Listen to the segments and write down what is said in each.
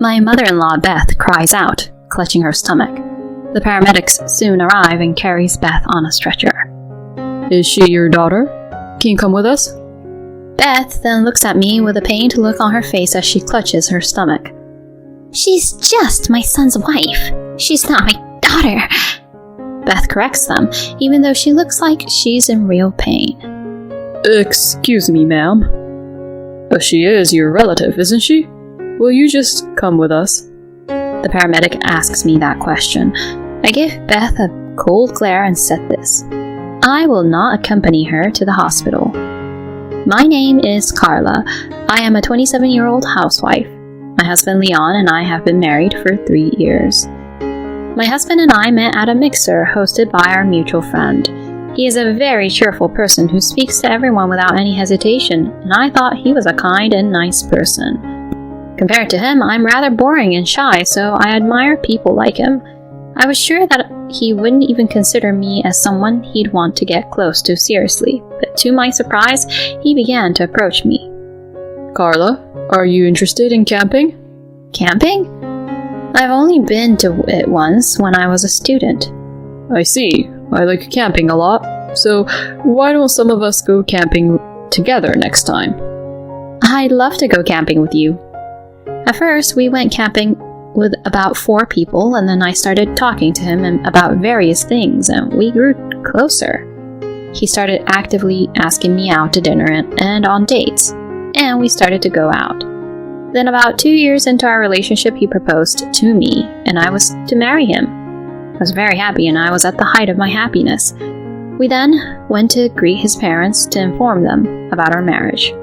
My mother-in-law, Beth, cries out, clutching her stomach. The paramedics soon arrive and carries Beth on a stretcher. Is she your daughter? Can you come with us? Beth then looks at me with a pained look on her face as she clutches her stomach. She's just my son's wife. She's not my daughter. Beth corrects them, even though she looks like she's in real pain. Excuse me, ma'am. But she is your relative, isn't she? Will you just come with us? The paramedic asks me that question. I give Beth a cold glare and said this. I will not accompany her to the hospital. My name is Carla. I am a 27-year-old housewife. My husband Leon and I have been married for 3 years. My husband and I met at a mixer hosted by our mutual friend. He is a very cheerful person who speaks to everyone without any hesitation, and I thought he was a kind and nice person. Compared to him, I'm rather boring and shy, so I admire people like him. I was sure that he wouldn't even consider me as someone he'd want to get close to seriously, but to my surprise, he began to approach me. Carla, are you interested in camping? Camping? I've only been to it once when I was a student. I see. I like camping a lot, so why don't some of us go camping together next time? I'd love to go camping with you. At first, we went camping with about 4 people, and then I started talking to him about various things, and we grew closer. He started actively asking me out to dinner and on dates, and we started to go out. Then about 2 years into our relationship, he proposed to me, and I was to marry him. I was very happy, and I was at the height of my happiness. We then went to greet his parents to inform them about our marriage.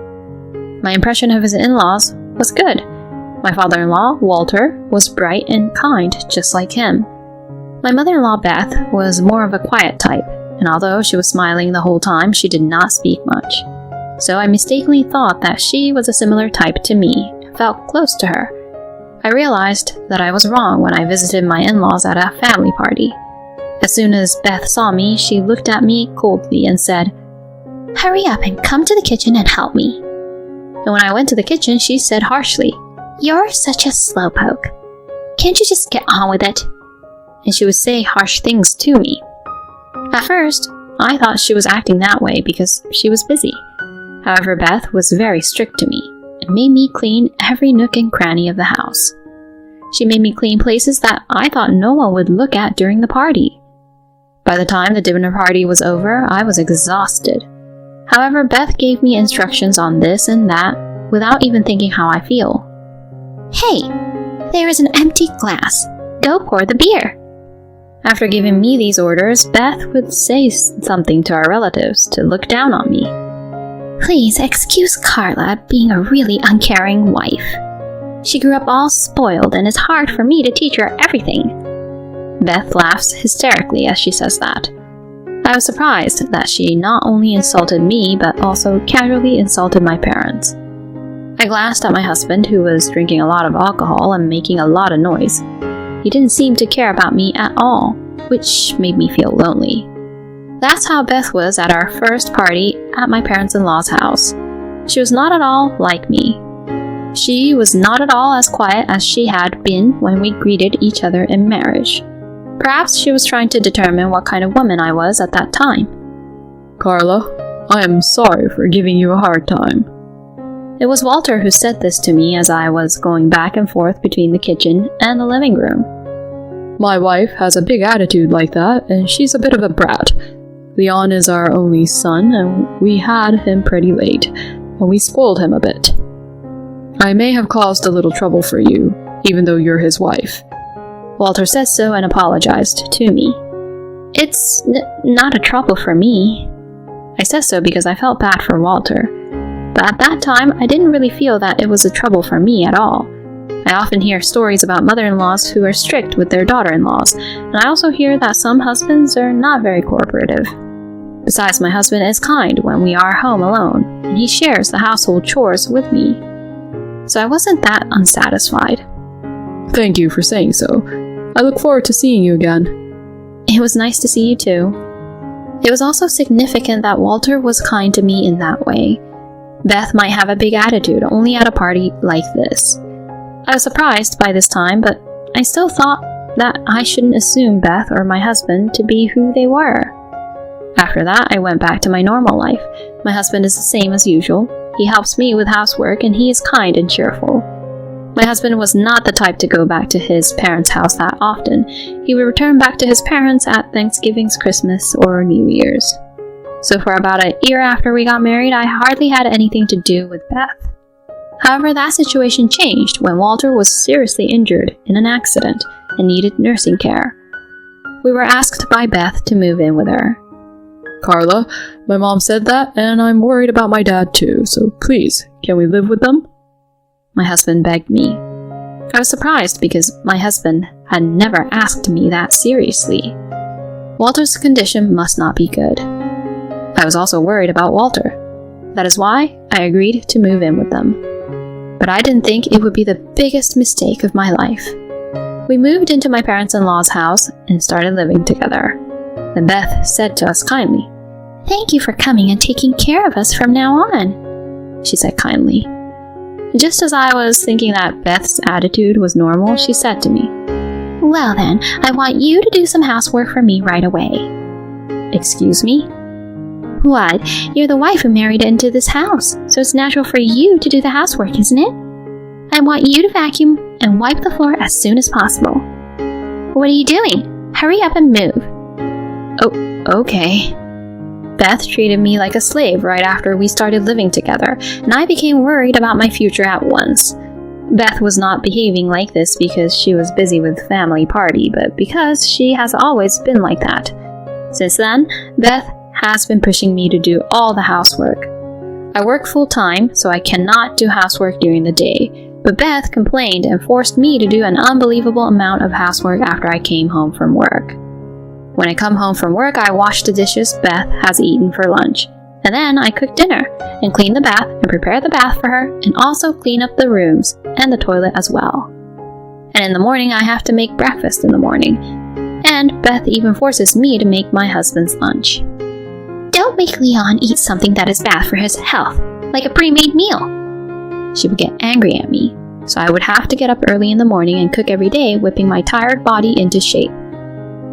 My impression of his in-laws was good. My father-in-law, Walter, was bright and kind, just like him. My mother-in-law, Beth, was more of a quiet type, and although she was smiling the whole time, she did not speak much. So I mistakenly thought that she was a similar type to me, and felt close to her. I realized that I was wrong when I visited my in-laws at a family party. As soon as Beth saw me, she looked at me coldly and said, "Hurry up and come to the kitchen and help me." And when I went to the kitchen, she said harshly, "You're such a slowpoke. Can't you just get on with it?" And she would say harsh things to me. At first, I thought she was acting that way because she was busy. However, Beth was very strict to me and made me clean every nook and cranny of the house. She made me clean places that I thought no one would look at during the party. By the time the dinner party was over, I was exhausted. However, Beth gave me instructions on this and that without even thinking how I feel. "Hey, there is an empty glass. Go pour the beer." After giving me these orders, Beth would say something to our relatives to look down on me. "Please excuse Carla being a really uncaring wife. She grew up all spoiled and it's hard for me to teach her everything." Beth laughs hysterically as she says that. I was surprised that she not only insulted me, but also casually insulted my parents. I glanced at my husband, who was drinking a lot of alcohol and making a lot of noise. He didn't seem to care about me at all, which made me feel lonely. That's how Beth was at our first party at my parents-in-law's house. She was not at all like me. She was not at all as quiet as she had been when we greeted each other in marriage. Perhaps she was trying to determine what kind of woman I was at that time. "Carla, I am sorry for giving you a hard time." It was Walter who said this to me as I was going back and forth between the kitchen and the living room. "My wife has a big attitude like that, and she's a bit of a brat. Leon is our only son, and we had him pretty late, and we spoiled him a bit. I may have caused a little trouble for you, even though you're his wife." Walter says so and apologized to me. "It's not a trouble for me." I said so because I felt bad for Walter. But at that time, I didn't really feel that it was a trouble for me at all. I often hear stories about mother-in-laws who are strict with their daughter-in-laws, and I also hear that some husbands are not very cooperative. Besides, my husband is kind when we are home alone, and he shares the household chores with me. So I wasn't that unsatisfied. "Thank you for saying so. I look forward to seeing you again." It was nice to see you too. It was also significant that Walter was kind to me in that way. Beth might have a big attitude only at a party like this. I was surprised by this time, but I still thought that I shouldn't assume Beth or my husband to be who they were. After that, I went back to my normal life. My husband is the same as usual. He helps me with housework and he is kind and cheerful. My husband was not the type to go back to his parents' house that often. He would return back to his parents at Thanksgiving's, Christmas, or New Year's. So for about a year after we got married, I hardly had anything to do with Beth. However, that situation changed when Walter was seriously injured in an accident and needed nursing care. We were asked by Beth to move in with her. Carla, my mom said that, and I'm worried about my dad too, so please, can we live with them? My husband begged me. I was surprised because my husband had never asked me that seriously. Walter's condition must not be good. I was also worried about Walter. That is why I agreed to move in with them. But I didn't think it would be the biggest mistake of my life. We moved into my parents-in-law's house and started living together. Then Beth said to us kindly, "Thank you for coming and taking care of us from now on," she said kindly. Just as I was thinking that Beth's attitude was normal, she said to me, "Well then, I want you to do some housework for me right away." Excuse me? What? You're the wife who married into this house, so it's natural for you to do the housework, isn't it? I want you to vacuum and wipe the floor as soon as possible. What are you doing? Hurry up and move. Oh, okay. Beth treated me like a slave right after we started living together, and I became worried about my future at once. Beth was not behaving like this because she was busy with family party, but because she has always been like that. Since then, Beth has been pushing me to do all the housework. I work full-time, so I cannot do housework during the day, but Beth complained and forced me to do an unbelievable amount of housework after I came home from work. When I come home from work, I wash the dishes Beth has eaten for lunch, and then I cook dinner and clean the bath and prepare the bath for her and also clean up the rooms and the toilet as well. And in the morning, I have to make breakfast in the morning, and Beth even forces me to make my husband's lunch. Don't make Leon eat something that is bad for his health, like a pre-made meal. She would get angry at me, so I would have to get up early in the morning and cook every day, whipping my tired body into shape.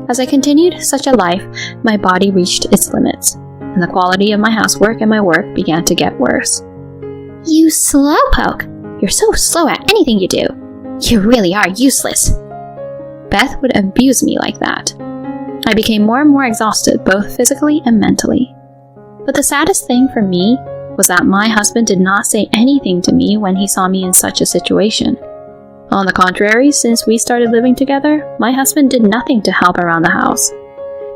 As I continued such a life, my body reached its limits, and the quality of my housework and my work began to get worse. You slowpoke! You're so slow at anything you do. You really are useless. Beth would abuse me like that. I became more and more exhausted, both physically and mentally. But the saddest thing for me was that my husband did not say anything to me when he saw me in such a situation. On the contrary, since we started living together, my husband did nothing to help around the house.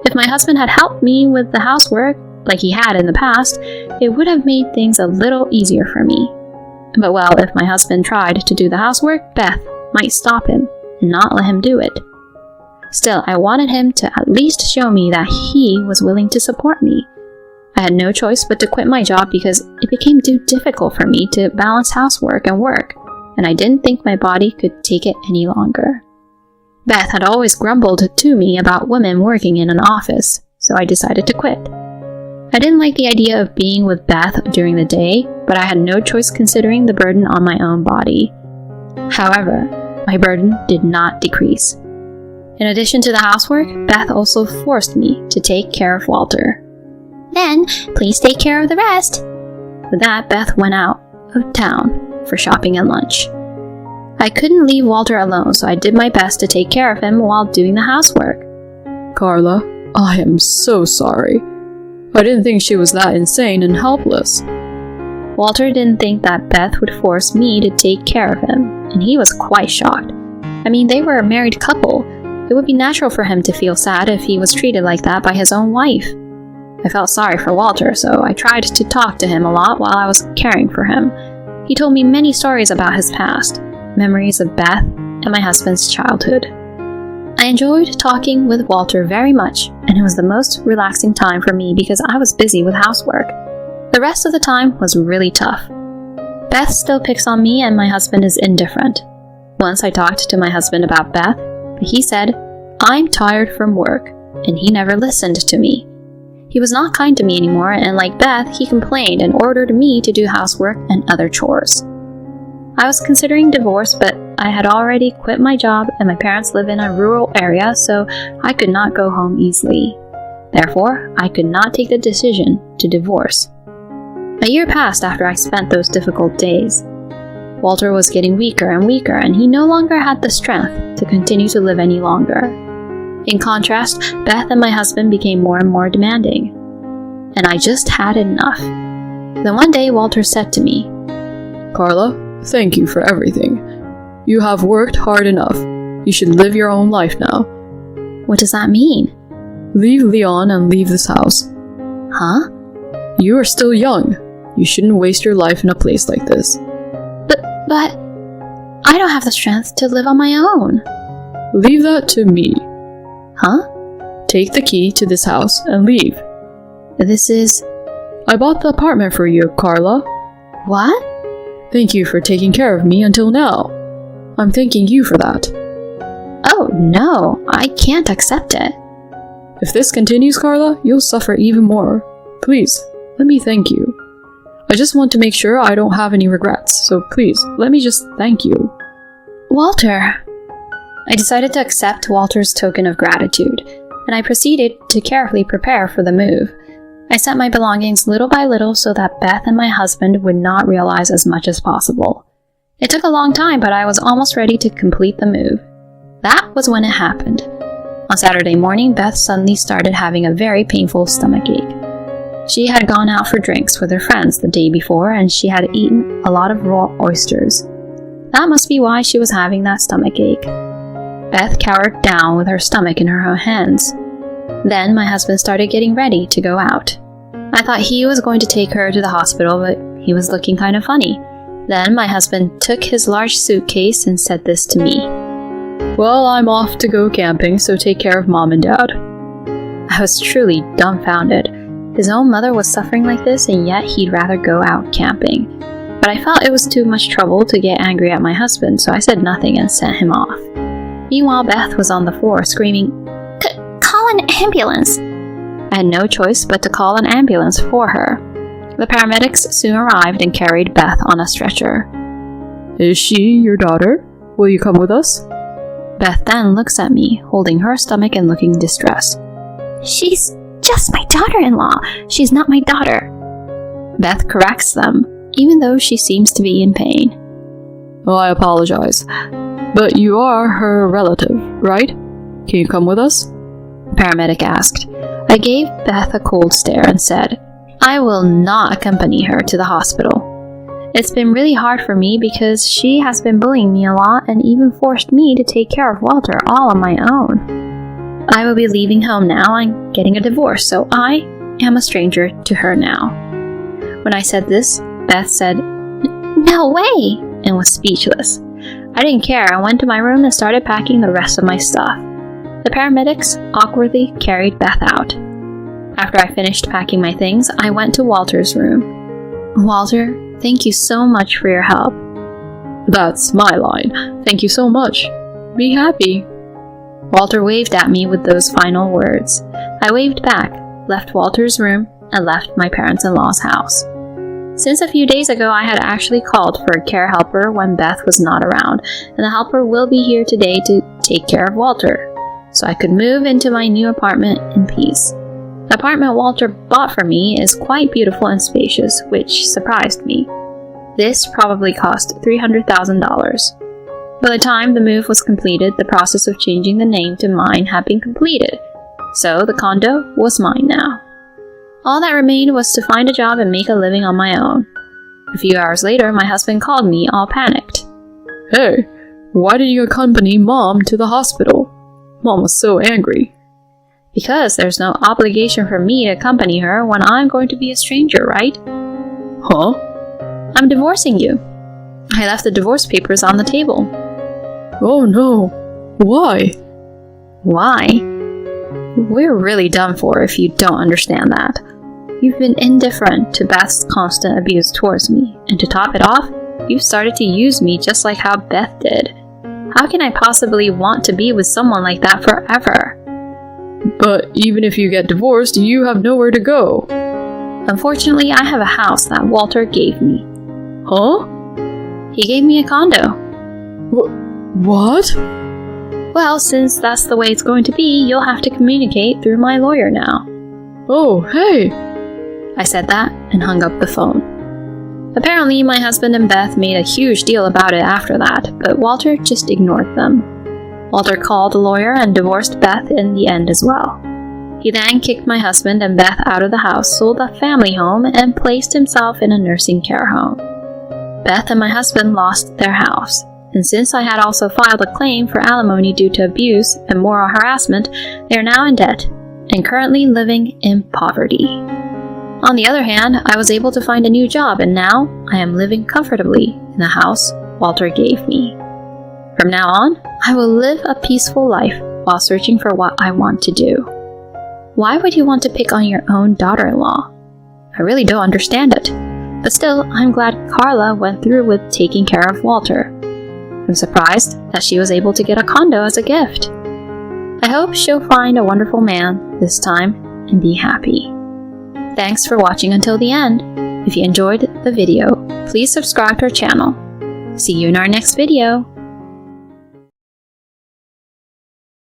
If my husband had helped me with the housework, like he had in the past, it would have made things a little easier for me. But well, if my husband tried to do the housework, Beth might stop him and not let him do it. Still, I wanted him to at least show me that he was willing to support me. I had no choice but to quit my job because it became too difficult for me to balance housework and work, and I didn't think my body could take it any longer. Beth had always grumbled to me about women working in an office, so I decided to quit. I didn't like the idea of being with Beth during the day, but I had no choice considering the burden on my own body. However, my burden did not decrease. In addition to the housework, Beth also forced me to take care of Walter. Then, please take care of the rest. With that, Beth went out of town for shopping and lunch. I couldn't leave Walter alone, so I did my best to take care of him while doing the housework. Carla, I am so sorry. I didn't think she was that insane and helpless. Walter didn't think that Beth would force me to take care of him, and he was quite shocked. I mean, they were a married couple. It would be natural for him to feel sad if he was treated like that by his own wife. I felt sorry for Walter, so I tried to talk to him a lot while I was caring for him. He told me many stories about his past, memories of Beth, and my husband's childhood. I enjoyed talking with Walter very much, and it was the most relaxing time for me because I was busy with housework. The rest of the time was really tough. Beth still picks on me and my husband is indifferent. Once I talked to my husband about Beth, but he said, "I'm tired from work," and he never listened to me. He was not kind to me anymore, and like Beth, he complained and ordered me to do housework and other chores. I was considering divorce, but I had already quit my job and my parents live in a rural area, so I could not go home easily. Therefore, I could not take the decision to divorce. A year passed after I spent those difficult days. Walter was getting weaker and weaker, and he no longer had the strength to continue to live any longer. In contrast, Beth and my husband became more and more demanding, and I just had enough. Then one day, Walter said to me, Carla, thank you for everything. You have worked hard enough. You should live your own life now. What does that mean? Leave Leon and leave this house. Huh? You are still young. You shouldn't waste your life in a place like this. But I don't have the strength to live on my own. Leave that to me. Huh? Take the key to this house and leave. This is... I bought the apartment for you, Carla. What? Thank you for taking care of me until now. I'm thanking you for that. Oh, no, I can't accept it. If this continues, Carla, you'll suffer even more. Please, let me thank you. I just want to make sure I don't have any regrets, so please, let me just thank you. Walter. I decided to accept Walter's token of gratitude, and I proceeded to carefully prepare for the move. I set my belongings little by little so that Beth and my husband would not realize as much as possible. It took a long time, but I was almost ready to complete the move. That was when it happened. On Saturday morning, Beth suddenly started having a very painful stomachache. She had gone out for drinks with her friends the day before, and she had eaten a lot of raw oysters. That must be why she was having that stomachache. Beth cowered down with her stomach in her hands. Then my husband started getting ready to go out. I thought he was going to take her to the hospital, but he was looking kind of funny. Then my husband took his large suitcase and said this to me. Well, I'm off to go camping, so take care of Mom and Dad. I was truly dumbfounded. His own mother was suffering like this, and yet he'd rather go out camping. But I felt it was too much trouble to get angry at my husband, so I said nothing and sent him off. Meanwhile, Beth was on the floor screaming, "Call an ambulance!" I had no choice but to call an ambulance for her. The paramedics soon arrived and carried Beth on a stretcher. Is she your daughter? Will you come with us? Beth then looks at me, holding her stomach and looking distressed. She's just my daughter-in-law. She's not my daughter. Beth corrects them, even though she seems to be in pain. Oh, I apologize. But you are her relative, right? Can you come with us? The paramedic asked. I gave Beth a cold stare and said, I will not accompany her to the hospital. It's been really hard for me because she has been bullying me a lot and even forced me to take care of Walter all on my own. I will be leaving home now and getting a divorce, so I am a stranger to her now. When I said this, Beth said, No way, and was speechless. I didn't care. I went to my room and started packing the rest of my stuff. The paramedics awkwardly carried Beth out. After I finished packing my things, I went to Walter's room. Walter, thank you so much for your help. That's my line. Thank you so much. Be happy. Walter waved at me with those final words. I waved back, left Walter's room, and left my parents-in-law's house. Since a few days ago, I had actually called for a care helper when Beth was not around, and the helper will be here today to take care of Walter, so I could move into my new apartment in peace. The apartment Walter bought for me is quite beautiful and spacious, which surprised me. This probably cost $300,000. By the time the move was completed, the process of changing the name to mine had been completed, so the condo was mine now. All that remained was to find a job and make a living on my own. A few hours later, my husband called me all panicked. Hey, why did you accompany Mom to the hospital? Mom was so angry. Because there's no obligation for me to accompany her when I'm going to be a stranger, right? Huh? I'm divorcing you. I left the divorce papers on the table. Oh no. Why? Why? We're really done for if you don't understand that. You've been indifferent to Beth's constant abuse towards me, and to top it off, you've started to use me just like how Beth did. How can I possibly want to be with someone like that forever? But even if you get divorced, you have nowhere to go. Unfortunately, I have a house that Walter gave me. Huh? He gave me a condo. What? Well, since that's the way it's going to be, you'll have to communicate through my lawyer now. Oh, hey! I said that and hung up the phone. Apparently, my husband and Beth made a huge deal about it after that, but Walter just ignored them. Walter called a lawyer and divorced Beth in the end as well. He then kicked my husband and Beth out of the house, sold the family home, and placed himself in a nursing care home. Beth and my husband lost their house, and since I had also filed a claim for alimony due to abuse and moral harassment, they are now in debt and currently living in poverty. On the other hand, I was able to find a new job, and now I am living comfortably in the house Walter gave me. From now on, I will live a peaceful life while searching for what I want to do. Why would you want to pick on your own daughter-in-law? I really don't understand it. But still, I'm glad Carla went through with taking care of Walter. I'm surprised that she was able to get a condo as a gift. I hope she'll find a wonderful man this time and be happy. Thanks for watching until the end. If you enjoyed the video, please subscribe to our channel. See you in our next video.